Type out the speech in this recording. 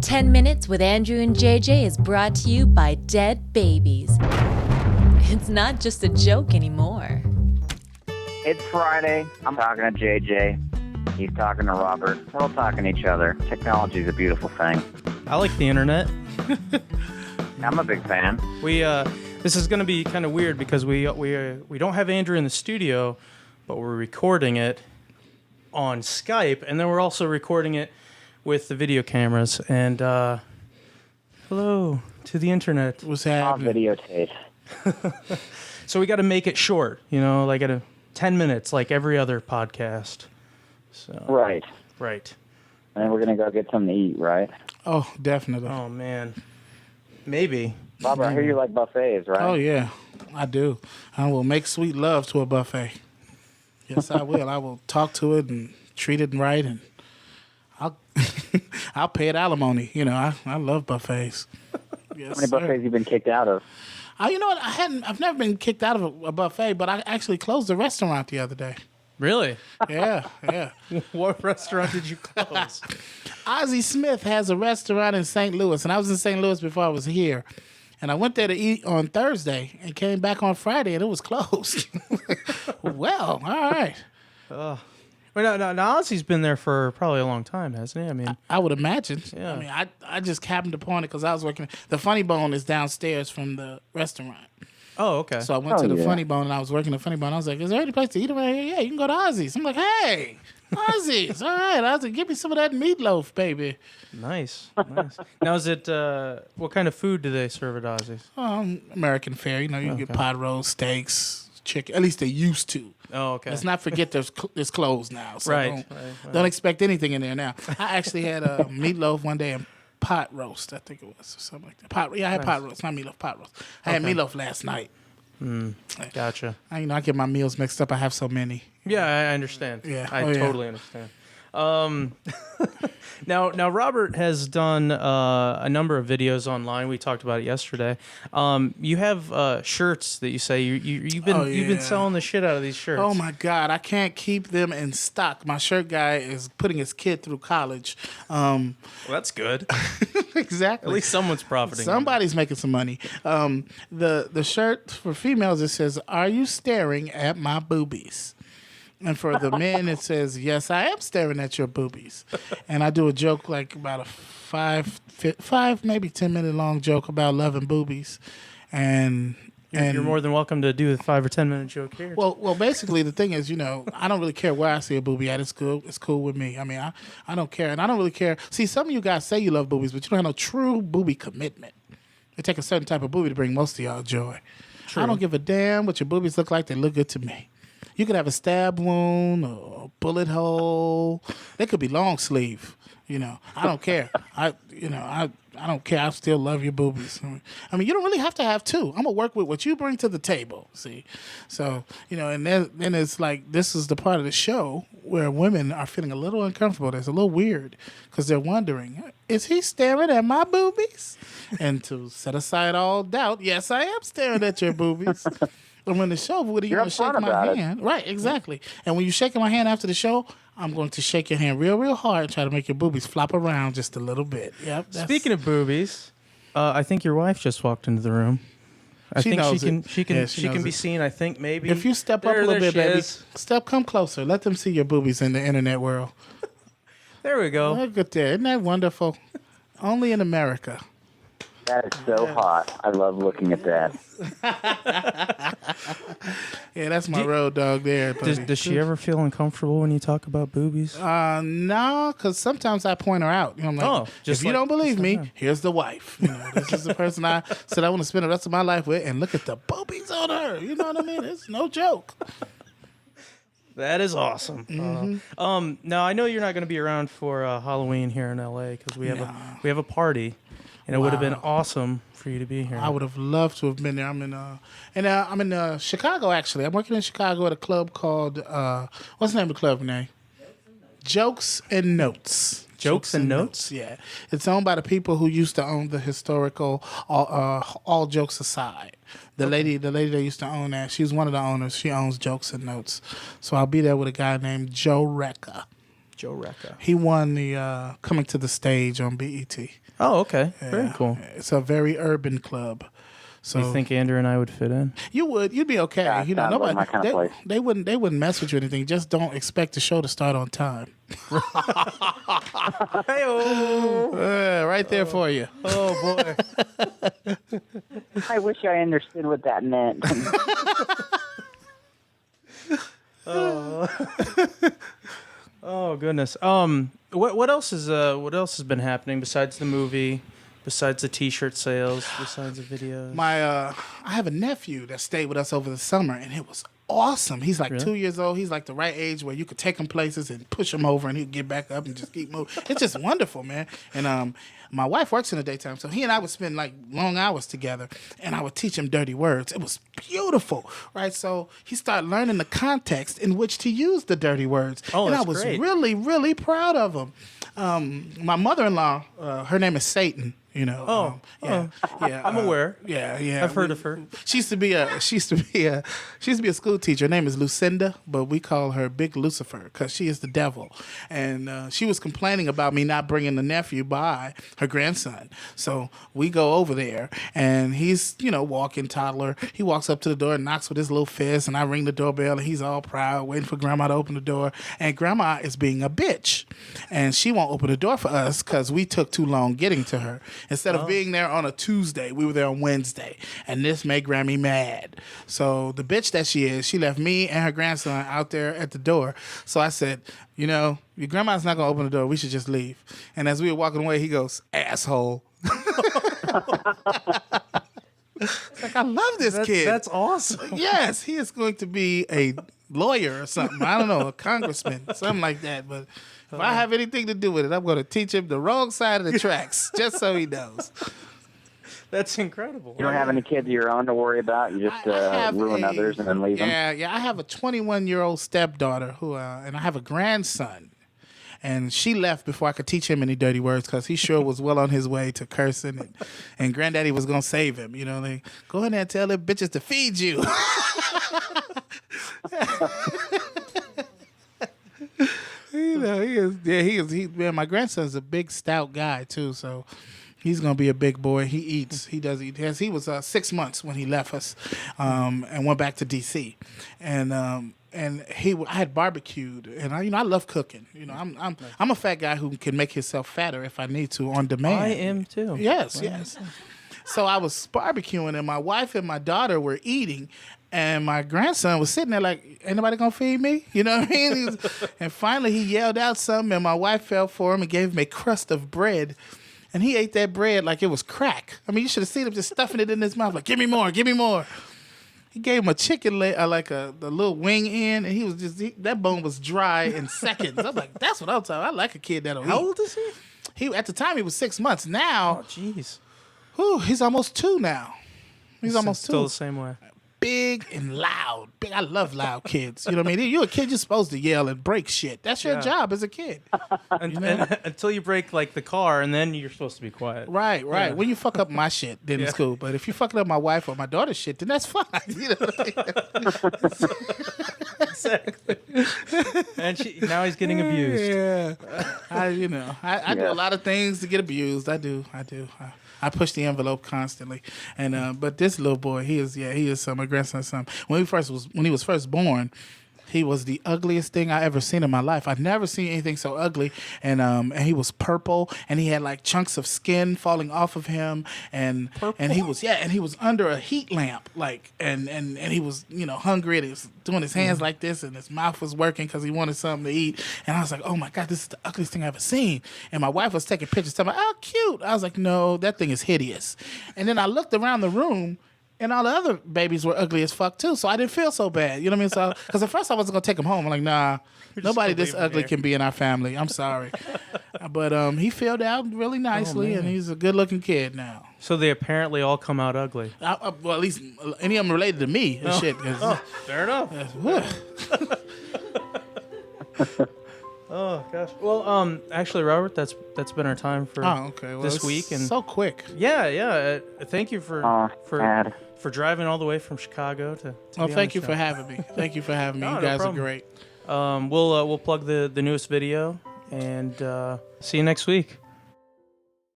10 Minutes with Andrew and JJ is brought to you by Dead Babies. It's not just a joke anymore. It's Friday. I'm talking to JJ. He's talking to Robert. We're all talking to each other. Technology is a beautiful thing. I like the internet. I'm a big fan. This is going to be kind of weird because we don't have Andrew in the studio, but we're recording it on Skype, and then we're also recording it with the video cameras. And hello to the internet. What's On happening? videotape. So we got to make it short, like at 10 minutes, like every other podcast. So Right. right. And then we're going to go get something to eat, right? Oh, definitely. Oh man, maybe. Robert, I hear you like buffets, right? Oh, yeah, I do. I will make sweet love to a buffet. Yes, I will. I will talk to it and treat it right, and I'll pay it alimony. I love buffets. Yes, How many sir. buffets you been kicked out of? You know what? I've never been kicked out of a buffet, but I actually closed the restaurant the other day. Really? Yeah. What restaurant did you close? Ozzie Smith has a restaurant in St. Louis, and I was in St. Louis before I was here. And I went there to eat on Thursday and came back on Friday, and it was closed. Well, all right. Well, now Ozzy's been there for probably a long time, hasn't he? I mean, I would imagine. Yeah. I mean, I just happened upon it because I was working. The Funny Bone is downstairs from the restaurant. oh, okay. So I went Oh, to the yeah. Funny Bone, and I was working the Funny Bone. I was like, is there any place to eat around here? Yeah, you can go to Ozzy's. I'm like, hey, Ozzy's. All right. I was like, give me some of that meatloaf, baby. Nice. Now, is it, what kind of food do they serve at Ozzy's? American fare. You can get pot roast, steaks, chicken. At least they used to. Oh, okay. Let's not forget it's closed now. So Right. Don't expect anything in there now. I actually had a meatloaf one day and pot roast, I think it was, or something like that. I had pot roast, not meatloaf, pot roast. I had meatloaf last night. Gotcha. I get my meals mixed up. I have so many. Yeah, I understand. Yeah. I Oh, yeah. totally understand. Now Robert has done a number of videos online. We talked about it yesterday. You have shirts that you say you've been selling the shit out of these shirts. Oh my God, I can't keep them in stock. My shirt guy is putting his kid through college. Well, that's good. Exactly. At least someone's profiting. Somebody's making some money. The shirt for females, it says, "Are you staring at my boobies?" And for the men, it says, "Yes, I am staring at your boobies." And I do a joke like about a five, maybe 10-minute long joke about loving boobies. And You're more than welcome to do the 5 or 10 minute joke here. well, basically the thing is, I don't really care where I see a boobie at. It's cool. It's cool with me. I mean, I don't care, and I don't really care. See, some of you guys say you love boobies, but you don't have no true boobie commitment. It take a certain type of boobie to bring most of y'all joy. True. I don't give a damn what your boobies look like. They look good to me. You could have a stab wound or a bullet hole. They could be long sleeve. I don't care. I don't care. I still love your boobies. I mean, you don't really have to have two. I'm gonna work with what you bring to the table. See, so and then it's like this is the part of the show where women are feeling a little uncomfortable. It's a little weird because they're wondering, is he staring at my boobies? And to set aside all doubt, yes, I am staring at your boobies. And when the show, what are you You're going to shake upfront my about it. hand? Right, exactly. And when you shake my hand after the show, I'm going to shake your hand real, real hard and try to make your boobies flop around just a little bit. Yep. Speaking of boobies, I think your wife just walked into the room. I She think knows she can. it. She can. Yeah, she she can knows be it. seen. I think maybe. If you step up a There little bit, she baby, is. come closer. Let them see your boobies in the internet world. There we go. Look at that. Isn't that wonderful? Only in America. That is so hot. I love looking at that. Yeah, that's my road dog there. buddy. Does she ever feel uncomfortable when you talk about boobies? No, because sometimes I point her out. I'm like, Oh, just if you like- don't believe just like me, that. here's the wife. This is the person I said I want to spend the rest of my life with, and look at the boobies on her. You know what I mean? It's no joke. That is awesome. Mm-hmm. Now I know you're not going to be around for Halloween here in LA because we have a party, and it would have been awesome for you to be here. I would have loved to have been there. I'm in Chicago actually. I'm working in Chicago at a club called what's the name of the club, Renee? Jokes and Notes. Jokes and Notes? Yeah, it's owned by the people who used to own the historical. All jokes aside, the lady that used to own that, she's one of the owners. She owns Jokes and Notes. So I'll be there with a guy named Joe Recca. Joe Recca. He won the Coming to the Stage on BET. Oh, okay. Yeah. Very cool. It's a very urban club. So You think Andrew and I would fit in? you'd be okay. Yeah, You know, sounds like nobody my kind of place. they wouldn't mess with you or anything. Just don't expect the show to start on time. Hey-oh. Right there for you. Oh, boy. I wish I understood what that meant. Oh, goodness. What else has been happening besides the movie, besides the T-shirt sales, besides the videos? I have a nephew that stayed with us over the summer, and it was awesome. He's like Really? 2 years old. He's like the right age where you could take him places and push him over, and he'd get back up and just keep moving. It's just wonderful, man. And my wife works in the daytime, so he and I would spend like long hours together, and I would teach him dirty words. It was beautiful, right? So he started learning the context in which to use the dirty words, Oh, and I that's was great. really, really proud of him. My mother-in-law, her name is Satan. You know. Yeah. I'm aware. Yeah. I've heard of her. She used to be a school teacher. Her name is Lucinda, but we call her Big Lucifer because she is the devil. And she was complaining about me not bringing the nephew by, her grandson. So we go over there, and he's walking toddler. He walks up to the door and knocks with his little fist, and I ring the doorbell, and he's all proud, waiting for Grandma to open the door. And Grandma is being a bitch, and she won't open the door for us because we took too long getting to her. Instead of being there on a Tuesday, we were there on Wednesday. And this made Grammy mad. So the bitch that she is, she left me and her grandson out there at the door. So I said, your grandma's not going to open the door. We should just leave. And as we were walking away, he goes, asshole. It's like, I love this kid. That's awesome. Yes, he is going to be a lawyer or something. I don't know, a congressman, something like that. But if I have anything to do with it, I'm going to teach him the wrong side of the tracks, just so he knows. That's incredible. You don't have any kids of your own to worry about. You just ruin others and then leave them. Yeah. I have a 21-year-old stepdaughter and I have a grandson. And she left before I could teach him any dirty words because he sure was well on his way to cursing. And Granddaddy was going to save him. Like, go in there and tell them bitches to feed you. He is. Man, my grandson's a big, stout guy, too. So he's going to be a big boy. He eats. He does eat. He was 6 months when he left us and went back to D.C. And I had barbecued, and I love cooking. I'm a fat guy who can make himself fatter if I need to on demand. I am too. Yes. So I was barbecuing, and my wife and my daughter were eating, and my grandson was sitting there like, ain't nobody gonna feed me? You know what I mean? And finally he yelled out something, and my wife fell for him and gave him a crust of bread. And he ate that bread like it was crack. I mean, you should have seen him just stuffing it in his mouth like, give me more, give me more. He gave him a chicken leg, the little wing end, and that bone was dry in seconds. I was like, that's what I'm talking about. I like a kid that'll eat. How old is he? At the time, he was 6 months. Now, Oh, jeez. he's almost 2 now. He's almost 2. Still the same way. Big and loud. I love loud kids. You know what I mean? You're a kid, you're supposed to yell and break shit. That's your job as a kid. And until you break like the car, and then you're supposed to be quiet. Right. Yeah. When you fuck up my shit, then it's cool. But if you fucking up my wife or my daughter's shit, then that's fine. You know what I mean? Exactly. And now he's getting abused. Yeah. I do a lot of things to get abused. I do. I push the envelope constantly, and but this little boy, he is my grandson's son. When he was first born, he was the ugliest thing I ever seen in my life. I've never seen anything so ugly, and he was purple, and he had like chunks of skin falling off of him, and he was under a heat lamp, and he was hungry, and he was doing his hands like this, and his mouth was working because he wanted something to eat, and I was like, oh my God, this is the ugliest thing I've ever seen. And my wife was taking pictures, telling me, oh cute. I was like, no, that thing is hideous. And then I looked around the room, and all the other babies were ugly as fuck too, so I didn't feel so bad. You know what I mean? So, because at first I wasn't gonna take him home. I'm like, nah, nobody this ugly can be in our family. I'm sorry, but he filled out really nicely, and he's a good-looking kid now. So they apparently all come out ugly. Well, at least any of them related to me and shit. Fair enough. Oh gosh. Well, actually, Robert, that's been our time for this week, and so quick. Yeah. Thank you for Dad. driving all the way from Chicago to Thank you for having me. Thank you for having me. You guys are great. We'll plug the newest video And see you next week.